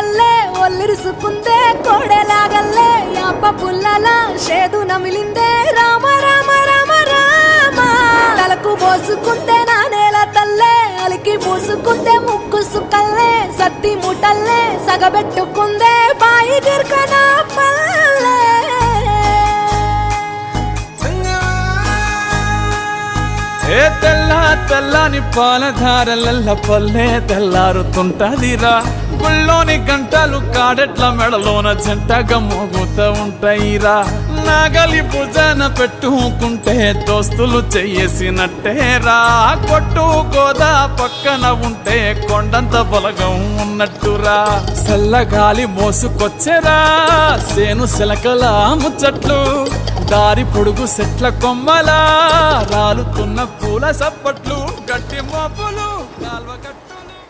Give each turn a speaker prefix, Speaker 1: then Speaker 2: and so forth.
Speaker 1: తల్లే ఒల్లిరుసుకుందే కోడెలాగల్లే యాప పుల్లల షేదు నమిలిందే రామ రామ రామ రామ తలకు పోసుకుందే నా నేల తల్లే అలికి పూసుకుందే ముక్కు సుక్కల్లే సత్తి ముటల్లే సగబెట్టుకుందే బాయి గిర్కన పల్లె
Speaker 2: ఏ తెల్లని పాలధారలల్ల పల్లె తెల్లారుతుంటదిరా గుళ్ళోని గంటలు కాడెట్ల మెడలోన జంటగా మోగుతూ ఉంటాయిరా నాగలి భుజన పెట్టుకుంటే దోస్తులు చెయ్యేసినట్టేరా కొట్టు గోదా పక్కన ఉంటే కొండంత బలగం ఉన్నట్టురా చల్లగాలి మోసుకొచ్చెరా సేను శిలకల ముచ్చట్లు దారి పొడుగు చెట్ల కొమ్మలా రాలుతున్న పూల సప్పట్లు గట్టి మోపులు కాల్వ